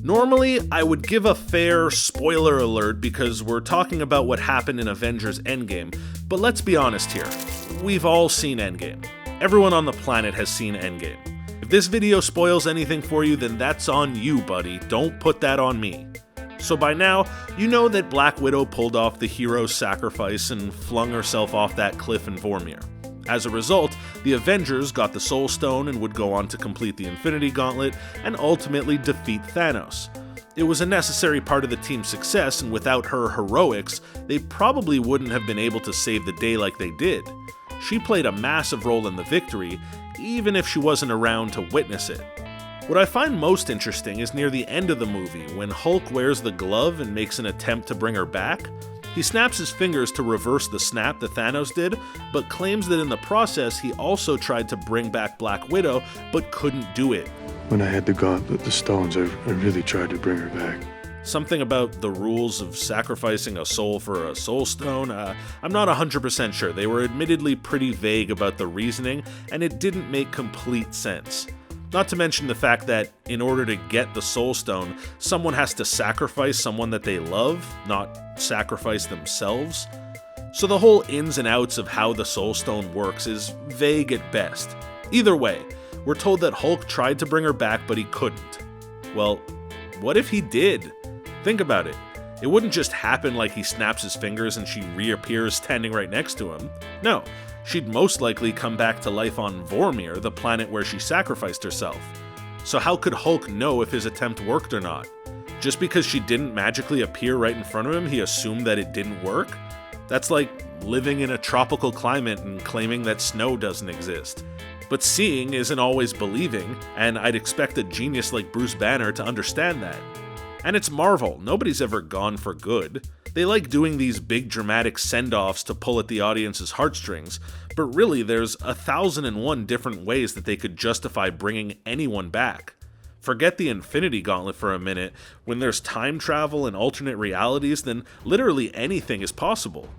Normally, I would give a fair spoiler alert because we're talking about what happened in Avengers Endgame, but let's be honest here. We've all seen Endgame. Everyone on the planet has seen Endgame. If this video spoils anything for you, then that's on you, buddy. Don't put that on me. So by now, you know that Black Widow pulled off the hero's sacrifice and flung herself off that cliff in Vormir. As a result, the Avengers got the Soul Stone and would go on to complete the Infinity Gauntlet and ultimately defeat Thanos. It was a necessary part of the team's success, and without her heroics, they probably wouldn't have been able to save the day like they did. She played a massive role in the victory, even if she wasn't around to witness it. What I find most interesting is near the end of the movie, when Hulk wears the glove and makes an attempt to bring her back. He snaps his fingers to reverse the snap that Thanos did, but claims that in the process he also tried to bring back Black Widow, but couldn't do it. When I had the gauntlet, the stones, I really tried to bring her back. Something about the rules of sacrificing a soul for a soul stone, I'm not 100% sure. They were admittedly pretty vague about the reasoning, and it didn't make complete sense. Not to mention the fact that, in order to get the Soul Stone, someone has to sacrifice someone that they love, not sacrifice themselves. So the whole ins and outs of how the Soul Stone works is vague at best. Either way, we're told that Hulk tried to bring her back, but he couldn't. Well, what if he did? Think about it. It wouldn't just happen like he snaps his fingers and she reappears standing right next to him. No. She'd most likely come back to life on Vormir, the planet where she sacrificed herself. So how could Hulk know if his attempt worked or not? Just because she didn't magically appear right in front of him, he assumed that it didn't work? That's like living in a tropical climate and claiming that snow doesn't exist. But seeing isn't always believing, and I'd expect a genius like Bruce Banner to understand that. And it's Marvel, nobody's ever gone for good. They like doing these big dramatic send-offs to pull at the audience's heartstrings, but really there's 1,001 different ways that they could justify bringing anyone back. Forget the Infinity Gauntlet for a minute. When there's time travel and alternate realities, then literally anything is possible.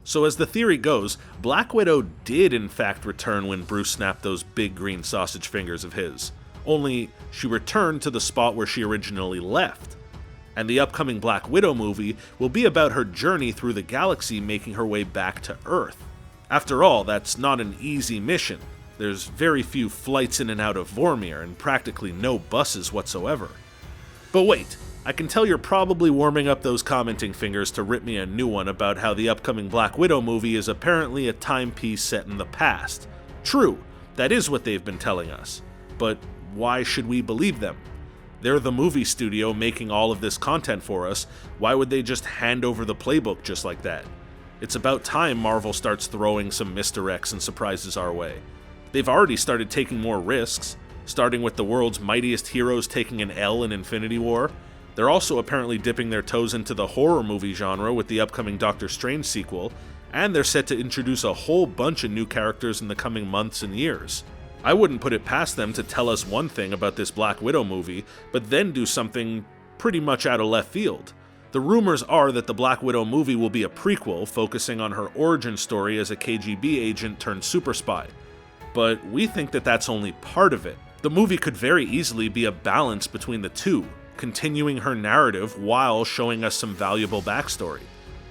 So as the theory goes, Black Widow did in fact return when Bruce snapped those big green sausage fingers of his. Only she returned to the spot where she originally left. And the upcoming Black Widow movie will be about her journey through the galaxy making her way back to Earth. After all, that's not an easy mission. There's very few flights in and out of Vormir and practically no buses whatsoever. But wait, I can tell you're probably warming up those commenting fingers to rip me a new one about how the upcoming Black Widow movie is apparently a timepiece set in the past. True, that is what they've been telling us. But why should we believe them? They're the movie studio making all of this content for us. Why would they just hand over the playbook just like that? It's about time Marvel starts throwing some misdirects and surprises our way. They've already started taking more risks, starting with the world's mightiest heroes taking an L in Infinity War. They're also apparently dipping their toes into the horror movie genre with the upcoming Doctor Strange sequel, and they're set to introduce a whole bunch of new characters in the coming months and years. I wouldn't put it past them to tell us one thing about this Black Widow movie, but then do something pretty much out of left field. The rumors are that the Black Widow movie will be a prequel focusing on her origin story as a KGB agent turned super spy. But we think that that's only part of it. The movie could very easily be a balance between the two, continuing her narrative while showing us some valuable backstory.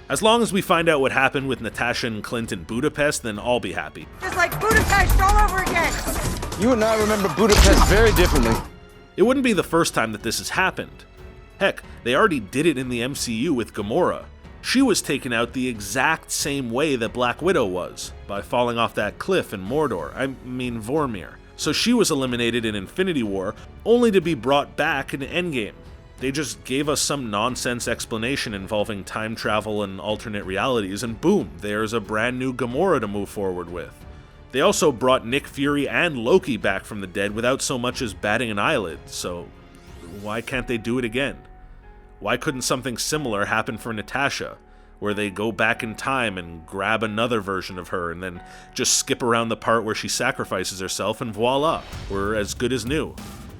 As long as we find out what happened with Natasha and Clint in Budapest, then I'll be happy. It's like Budapest all over again! You and I remember Budapest very differently. It wouldn't be the first time that this has happened. Heck, they already did it in the MCU with Gamora. She was taken out the exact same way that Black Widow was, by falling off that cliff in Vormir. So she was eliminated in Infinity War, only to be brought back in Endgame. They just gave us some nonsense explanation involving time travel and alternate realities, and boom, there's a brand new Gamora to move forward with. They also brought Nick Fury and Loki back from the dead without so much as batting an eyelid, so why can't they do it again? Why couldn't something similar happen for Natasha, where they go back in time and grab another version of her and then just skip around the part where she sacrifices herself and voila, we're as good as new?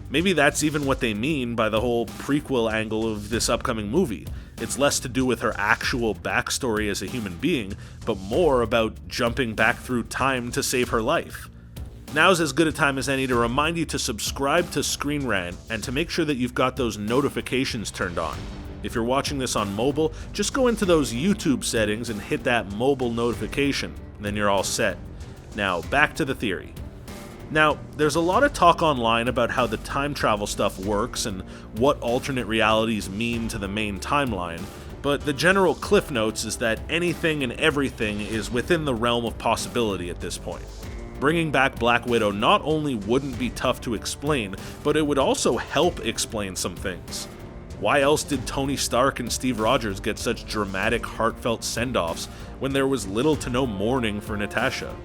Maybe that's even what they mean by the whole prequel angle of this upcoming movie. It's less to do with her actual backstory as a human being, but more about jumping back through time to save her life. Now's as good a time as any to remind you to subscribe to ScreenRant and to make sure that you've got those notifications turned on. If you're watching this on mobile, just go into those YouTube settings and hit that mobile notification, and then you're all set. Now, back to the theory. Now, there's a lot of talk online about how the time travel stuff works and what alternate realities mean to the main timeline, but the general cliff notes is that anything and everything is within the realm of possibility at this point. Bringing back Black Widow not only wouldn't be tough to explain, but it would also help explain some things. Why else did Tony Stark and Steve Rogers get such dramatic, heartfelt send-offs when there was little to no mourning for Natasha?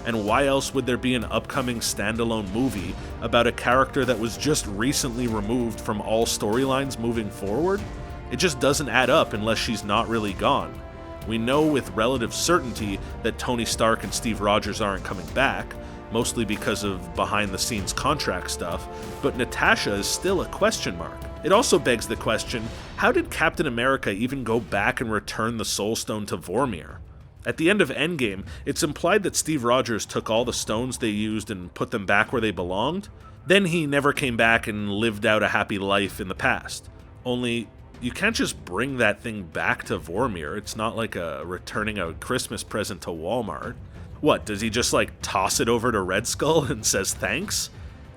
And why else would there be an upcoming standalone movie about a character that was just recently removed from all storylines moving forward? It just doesn't add up unless she's not really gone. We know with relative certainty that Tony Stark and Steve Rogers aren't coming back, mostly because of behind-the-scenes contract stuff, but Natasha is still a question mark. It also begs the question, how did Captain America even go back and return the Soul Stone to Vormir? At the end of Endgame, it's implied that Steve Rogers took all the stones they used and put them back where they belonged. Then he never came back and lived out a happy life in the past. Only, you can't just bring that thing back to Vormir. It's not like returning a Christmas present to Walmart. What, does he just toss it over to Red Skull and says thanks?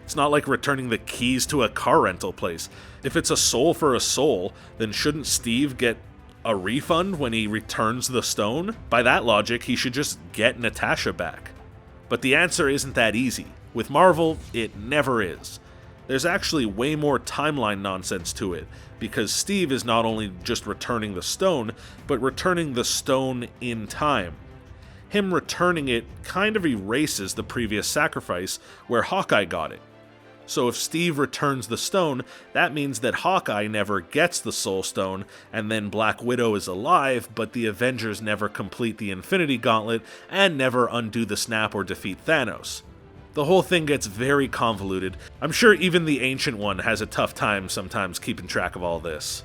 It's not like returning the keys to a car rental place. If it's a soul for a soul, then shouldn't Steve get a refund when he returns the stone? By that logic, he should just get Natasha back. But the answer isn't that easy. With Marvel, it never is. There's actually way more timeline nonsense to it, because Steve is not only just returning the stone, but returning the stone in time. Him returning it kind of erases the previous sacrifice where Hawkeye got it. So if Steve returns the stone, that means that Hawkeye never gets the Soul Stone, and then Black Widow is alive, but the Avengers never complete the Infinity Gauntlet and never undo the snap or defeat Thanos. The whole thing gets very convoluted. I'm sure even the Ancient One has a tough time sometimes keeping track of all this.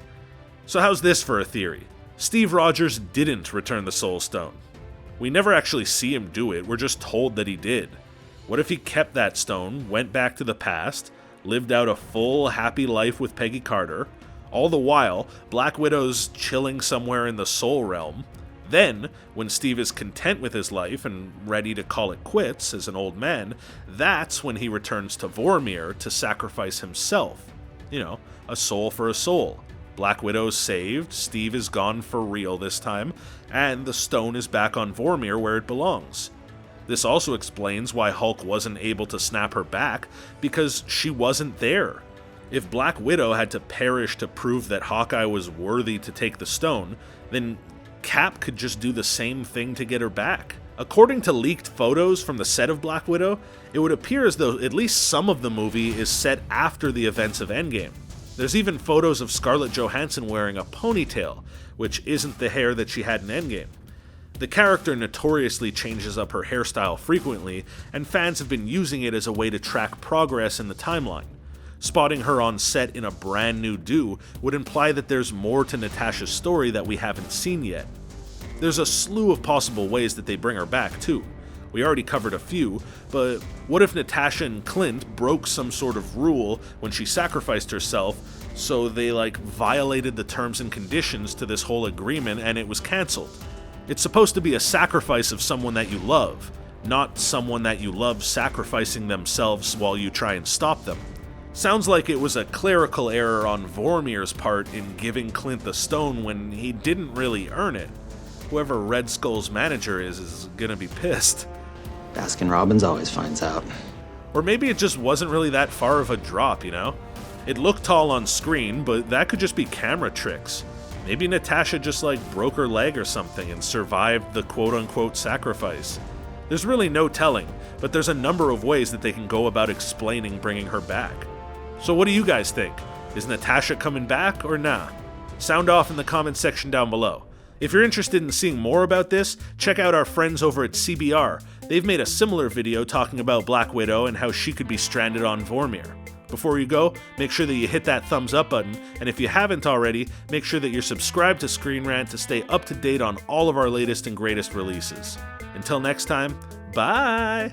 So how's this for a theory? Steve Rogers didn't return the Soul Stone. We never actually see him do it, we're just told that he did. What if he kept that stone, went back to the past, lived out a full, happy life with Peggy Carter, all the while Black Widow's chilling somewhere in the Soul Realm? Then, when Steve is content with his life and ready to call it quits as an old man, that's when he returns to Vormir to sacrifice himself. A soul for a soul. Black Widow's saved, Steve is gone for real this time, and the stone is back on Vormir where it belongs. This also explains why Hulk wasn't able to snap her back, because she wasn't there. If Black Widow had to perish to prove that Hawkeye was worthy to take the stone, then Cap could just do the same thing to get her back. According to leaked photos from the set of Black Widow, it would appear as though at least some of the movie is set after the events of Endgame. There's even photos of Scarlett Johansson wearing a ponytail, which isn't the hair that she had in Endgame. The character notoriously changes up her hairstyle frequently, and fans have been using it as a way to track progress in the timeline. Spotting her on set in a brand new do would imply that there's more to Natasha's story that we haven't seen yet. There's a slew of possible ways that they bring her back too. We already covered a few, but what if Natasha and Clint broke some sort of rule when she sacrificed herself, so they violated the terms and conditions to this whole agreement and it was cancelled? It's supposed to be a sacrifice of someone that you love, not someone that you love sacrificing themselves while you try and stop them. Sounds like it was a clerical error on Vormir's part in giving Clint the stone when he didn't really earn it. Whoever Red Skull's manager is gonna be pissed. Baskin-Robbins always finds out. Or maybe it just wasn't really that far of a drop, It looked tall on screen, but that could just be camera tricks. Maybe Natasha just broke her leg or something and survived the quote-unquote sacrifice. There's really no telling, but there's a number of ways that they can go about explaining bringing her back. So what do you guys think? Is Natasha coming back or nah? Sound off in the comments section down below. If you're interested in seeing more about this, check out our friends over at CBR. They've made a similar video talking about Black Widow and how she could be stranded on Vormir. Before you go, make sure that you hit that thumbs up button, and if you haven't already, make sure that you're subscribed to ScreenRant to stay up to date on all of our latest and greatest releases. Until next time, bye!